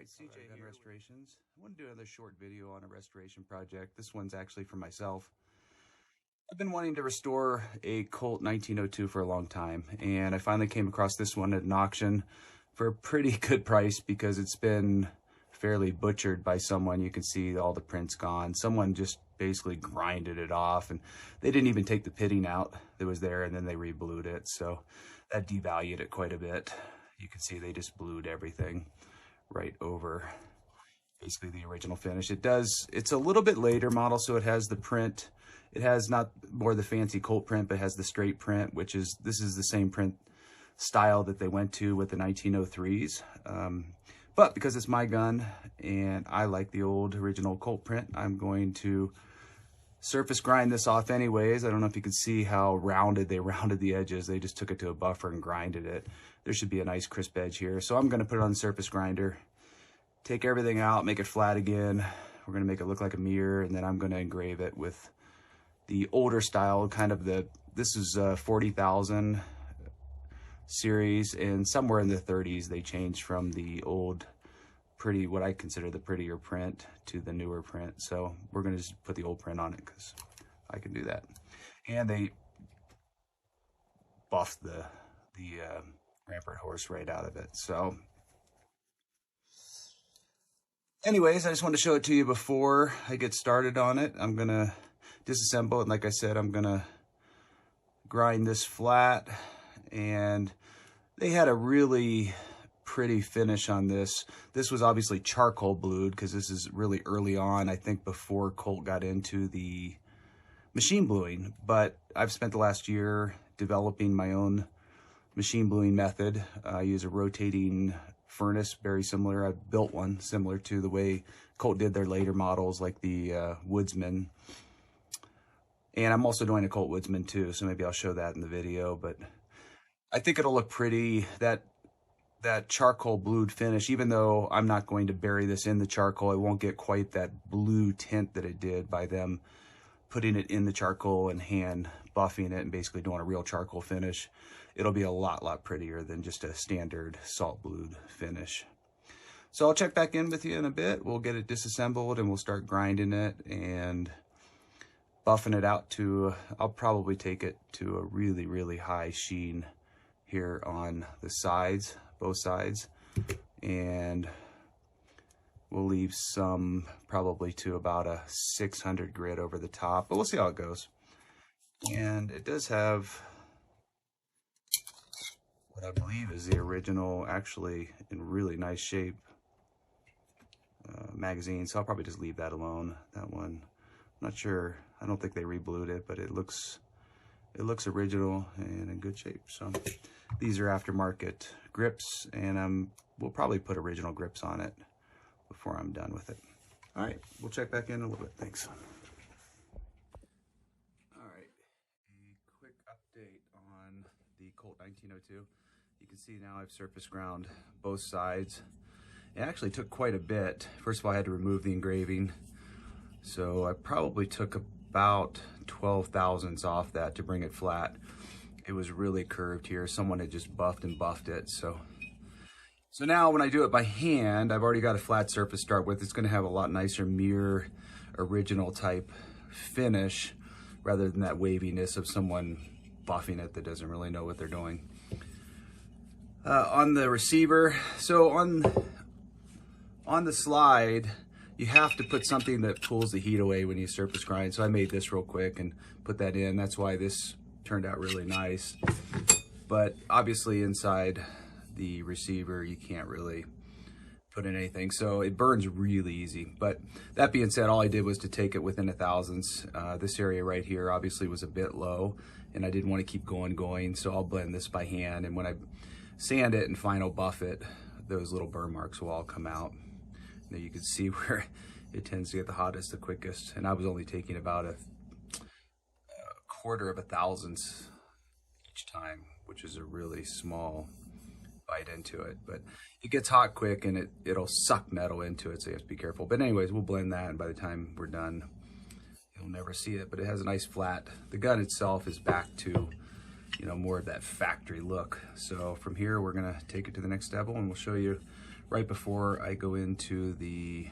Alright, CJ Gun Restorations. I want to do another short video on a restoration project. This one's actually for myself. I've been wanting to restore a Colt 1902 for a long time, and I finally came across this one at an auction for a pretty good price because it's been fairly butchered by someone. You can see all the prints gone. Someone just basically grinded it off, and they didn't even take the pitting out that was there, and then they re-blued it, so that devalued it quite a bit. You can see they just blued everything right over basically the original finish. It's a little bit later model, so it has the print. It has not more the fancy Colt print, but it has the straight print, this is the same print style that they went to with the 1903s. But because it's my gun and I like the old original Colt print, I'm going to surface grind this off anyways. I don't know if you can see how they rounded the edges. They just took it to a buffer and grinded it. There should be a nice crisp edge here. So I'm going to put it on the surface grinder, take everything out, make it flat again. We're going to make it look like a mirror, and then I'm going to engrave it with the older style, this is 40,000 series, and somewhere in the 30s they changed from the old what I consider the prettier print to the newer print. So we're going to just put the old print on it because I can do that. And they buffed the rampart horse right out of it. So anyways, I just wanted to show it to you before I get started on it. I'm going to disassemble it, and like I said, I'm going to grind this flat, and they had a really pretty finish on this. This was obviously charcoal blued because this is really early on, I think before Colt got into the machine bluing, but I've spent the last year developing my own machine bluing method. I use a rotating furnace, very similar. I built one similar to the way Colt did their later models, like the Woodsman. And I'm also doing a Colt Woodsman too, so maybe I'll show that in the video, but I think it'll look pretty. That charcoal blued finish, even though I'm not going to bury this in the charcoal, it won't get quite that blue tint that it did by them putting it in the charcoal and hand buffing it and basically doing a real charcoal finish. It'll be a lot prettier than just a standard salt blued finish. So I'll check back in with you in a bit. We'll get it disassembled and we'll start grinding it and buffing it out to, I'll probably take it to a really high sheen here on the sides, both sides, and we'll leave some probably to about a 600 grit over the top, but we'll see how it goes. And it does have what I believe is the original, actually in really nice shape, magazine, so I'll probably just leave that alone. That one, I'm not sure, I don't think they re-blued it, but it looks original and in good shape. So these are aftermarket grips, and we'll probably put original grips on it before I'm done with it. All right, we'll check back in a little bit. Thanks. All right, a quick update on the Colt 1902. You can see now I've surface ground both sides. It actually took quite a bit. First of all, I had to remove the engraving. So I probably took about 12 thousandths off that to bring it flat. It was really curved here. Someone had just buffed it. So now when I do it by hand, I've already got a flat surface to start with. It's gonna have a lot nicer mirror, original type finish rather than that waviness of someone buffing it that doesn't really know what they're doing. On the receiver, so on the slide, you have to put something that pulls the heat away when you surface grind. So I made this real quick and put that in. That's why this turned out really nice. But obviously inside the receiver, you can't really put in anything. So it burns really easy. But that being said, all I did was to take it within a thousandths. This area right here obviously was a bit low, and I didn't want to keep going. So I'll blend this by hand. And when I sand it and final buff it, those little burn marks will all come out. Now you can see where it tends to get the hottest the quickest, and I was only taking about a quarter of a thousandths each time, which is a really small bite into it, but it gets hot quick and it'll suck metal into it, so you have to be careful. But anyways, we'll blend that, and by the time we're done, you'll never see it, but it has a nice flat. The gun itself is back to you know, more of that factory look. So from here, we're gonna take it to the next level, and we'll show you right before I go into the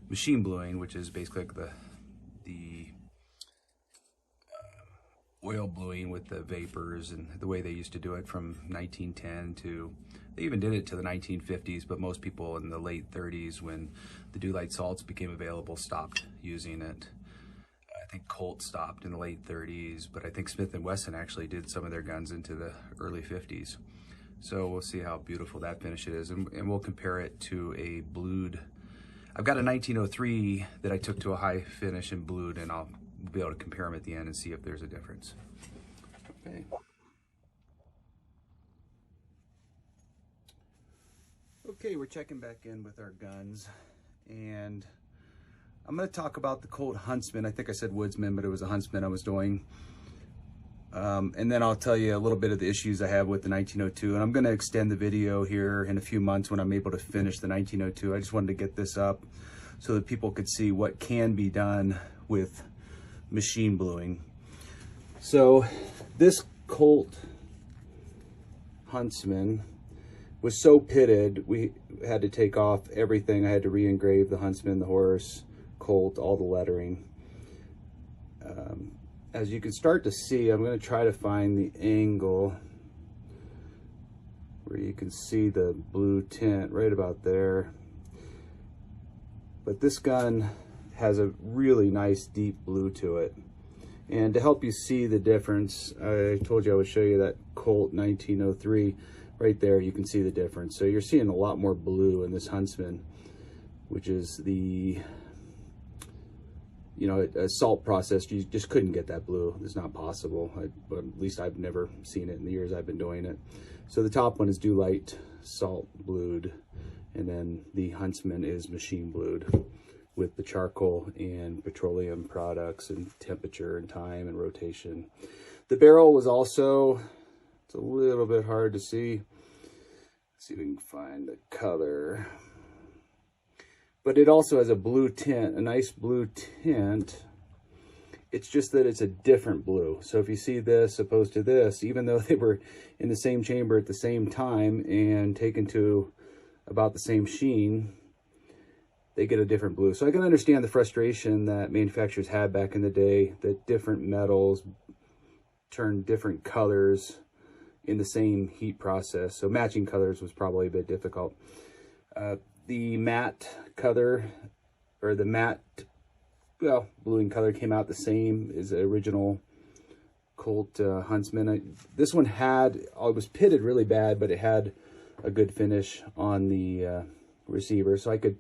machine bluing, which is basically like the oil bluing with the vapors and the way they used to do it from 1910 to, they even did it to the 1950s, but most people in the late 30s, when the Dew-Lite salts became available, stopped using it. I think Colt stopped in the late 30s, but I think Smith & Wesson actually did some of their guns into the early 50s. So we'll see how beautiful that finish is, and we'll compare it to a blued. I've got a 1903 that I took to a high finish and blued, and I'll be able to compare them at the end and see if there's a difference. Okay. Okay, we're checking back in with our guns, and I'm going to talk about the Colt Huntsman. I think I said Woodsman, but it was a Huntsman I was doing. And then I'll tell you a little bit of the issues I have with the 1902. And I'm going to extend the video here in a few months when I'm able to finish the 1902. I just wanted to get this up so that people could see what can be done with machine bluing. So this Colt Huntsman was so pitted, we had to take off everything. I had to re-engrave the Huntsman, the horse, Colt, all the lettering. As you can start to see, I'm going to try to find the angle where you can see the blue tint right about there. But this gun has a really nice deep blue to it. And to help you see the difference, I told you I would show you that Colt 1903. Right there, you can see the difference. So you're seeing a lot more blue in this Huntsman, which is the, you know, a salt process. You just couldn't get that blue. It's not possible. But at least I've never seen it in the years I've been doing it. So the top one is Dew-Lite salt blued, and then the Huntsman is machine blued with the charcoal and petroleum products and temperature and time and rotation. The barrel was also, it's a little bit hard to see. Let's see if we can find the color. But it also has a blue tint, a nice blue tint. It's just that it's a different blue. So if you see this opposed to this, even though they were in the same chamber at the same time and taken to about the same sheen, they get a different blue. So I can understand the frustration that manufacturers had back in the day, that different metals turn different colors in the same heat process. So matching colors was probably a bit difficult. The matte color, or the matte, well, bluing color came out the same as the original Colt Huntsman. This one had, it was pitted really bad, but it had a good finish on the receiver, so I could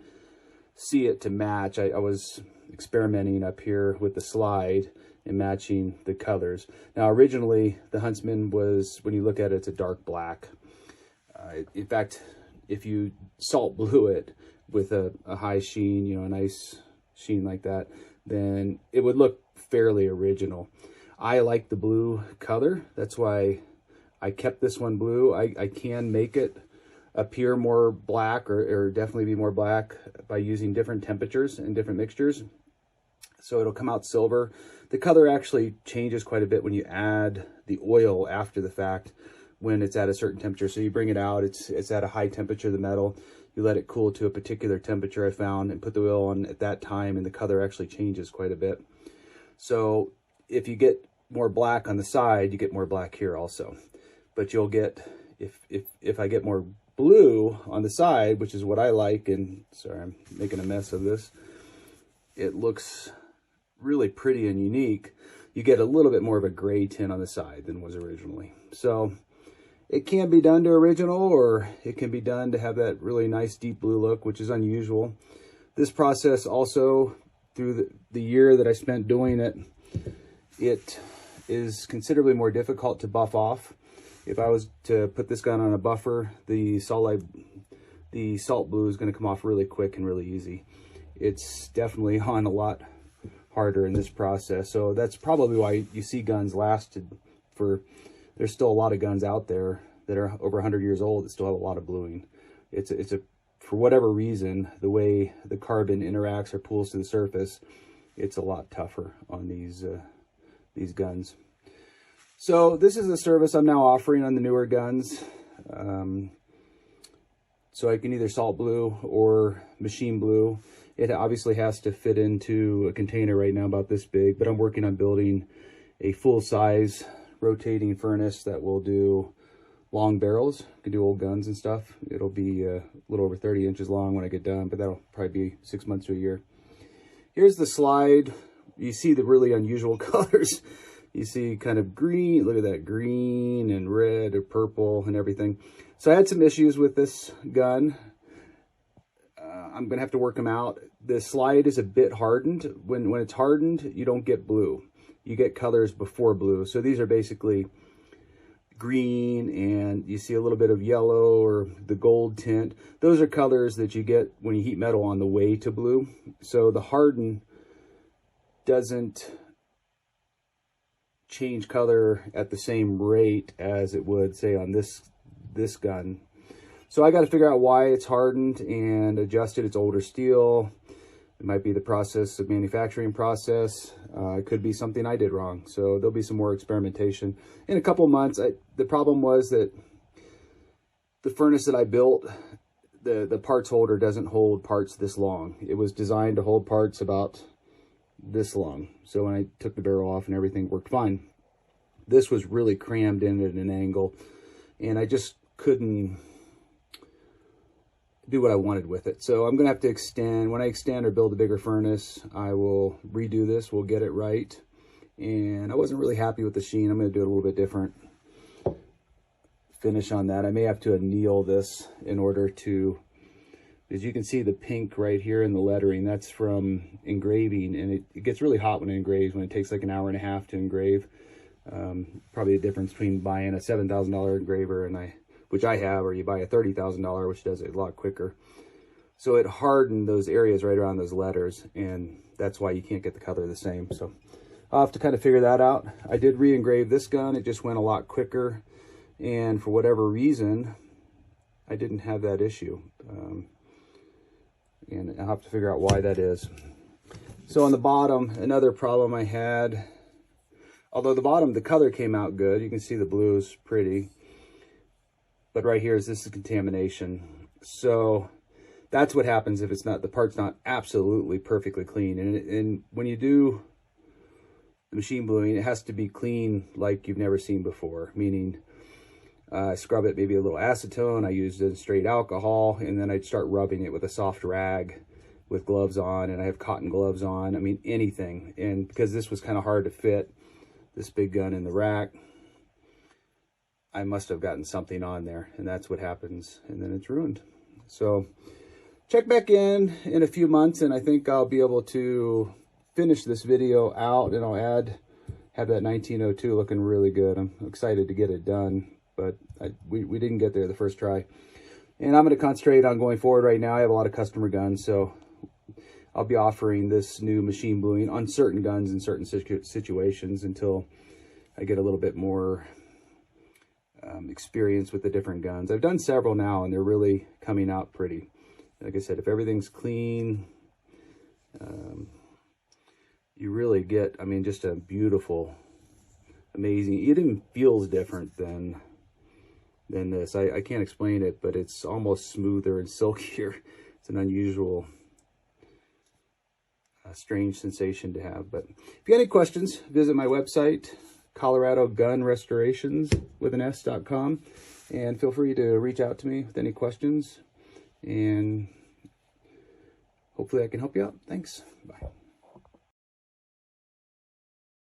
see it to match. I was experimenting up here with the slide and matching the colors. Now, originally, the Huntsman was, when you look at it, it's a dark black. In fact, if you salt blue it with a high sheen, you know, a nice sheen like that, then it would look fairly original. I like the blue color. That's why I kept this one blue. I can make it appear more black, or definitely be more black by using different temperatures and different mixtures. So it'll come out silver. The color actually changes quite a bit when you add the oil after the fact, when it's at a certain temperature. So you bring it out, it's at a high temperature, the metal. You let it cool to a particular temperature, I found, and put the oil on at that time, and the color actually changes quite a bit. So if you get more black on the side, you get more black here also. But you'll get, if I get more blue on the side, which is what I like, and sorry, I'm making a mess of this, it looks really pretty and unique. You get a little bit more of a gray tint on the side than was originally. So it can be done to original, or it can be done to have that really nice deep blue look, which is unusual. This process also, through the year that I spent doing it, it is considerably more difficult to buff off. If I was to put this gun on a buffer, the salt blue is going to come off really quick and really easy. It's definitely on a lot harder in this process. So that's probably why you see guns lasted for, there's still a lot of guns out there that are over 100 years old that still have a lot of bluing. It's a for whatever reason, the way the carbon interacts or pulls to the surface, it's a lot tougher on these guns. So this is a service I'm now offering on the newer guns. So I can either salt blue or machine blue. It obviously has to fit into a container right now about this big, but I'm working on building a full-size rotating furnace that will do long barrels. Can do old guns and stuff. It'll be a little over 30 inches long when I get done, but that'll probably be 6 months to a year. Here's the slide. You see the really unusual colors. You see kind of green, look at that, green and red or purple and everything. So I had some issues with this gun. I'm gonna have to work them out. The slide is a bit hardened. When it's hardened, you don't get blue. You get colors before blue. So these are basically green, and you see a little bit of yellow or the gold tint. Those are colors that you get when you heat metal on the way to blue. So the harden doesn't change color at the same rate as it would, say, on this gun. So I got to figure out why it's hardened and adjust it. It's older steel. It might be the process of manufacturing process. It could be something I did wrong. So there'll be some more experimentation. In a couple months, the problem was that the furnace that I built, the parts holder doesn't hold parts this long. It was designed to hold parts about this long. So when I took the barrel off and everything worked fine. This was really crammed in at an angle, and I just couldn't do what I wanted with it. So I'm gonna have to extend. When I extend or build a bigger furnace, I will redo this. We'll get it right. And I wasn't really happy with the sheen. I'm gonna do it a little bit different finish on that. I may have to anneal this in order to, as you can see the pink right here in the lettering, that's from engraving, and it gets really hot when it engraves, when it takes like an hour and a half to engrave. Probably the difference between buying a $7,000 engraver and which I have, or you buy a $30,000, which does it a lot quicker. So it hardened those areas right around those letters, and that's why you can't get the color the same. So I'll have to kind of figure that out. I did re-engrave this gun. It just went a lot quicker, and for whatever reason, I didn't have that issue. And I'll have to figure out why that is. So on the bottom, another problem I had, although the bottom, the color came out good. You can see the blue is pretty. But right here this is contamination. So that's what happens if it's not, the part's not absolutely perfectly clean. And when you do the machine bluing, it has to be clean like you've never seen before, meaning I scrub it, maybe a little acetone. I used a straight alcohol, and then I'd start rubbing it with a soft rag with gloves on, and I have cotton gloves on. I mean, anything. And because this was kind of hard to fit, this big gun in the rack, I must have gotten something on there, and that's what happens, and then it's ruined. So check back in a few months, and I think I'll be able to finish this video out, and I'll have that 1902 looking really good. I'm excited to get it done, but we didn't get there the first try. And I'm going to concentrate on going forward right now. I have a lot of customer guns, so I'll be offering this new machine bluing on certain guns in certain situations until I get a little bit more experience with the different guns. I've done several now, and they're really coming out pretty. Like I said, if everything's clean, you really get, I mean, just a beautiful, amazing, it even feels different than this. I can't explain it, but it's almost smoother and silkier. It's an unusual, strange sensation to have. But if you have any questions, visit my website, coloradogunrestorations.com, and feel free to reach out to me with any questions, and hopefully I can help you out. Thanks. Bye.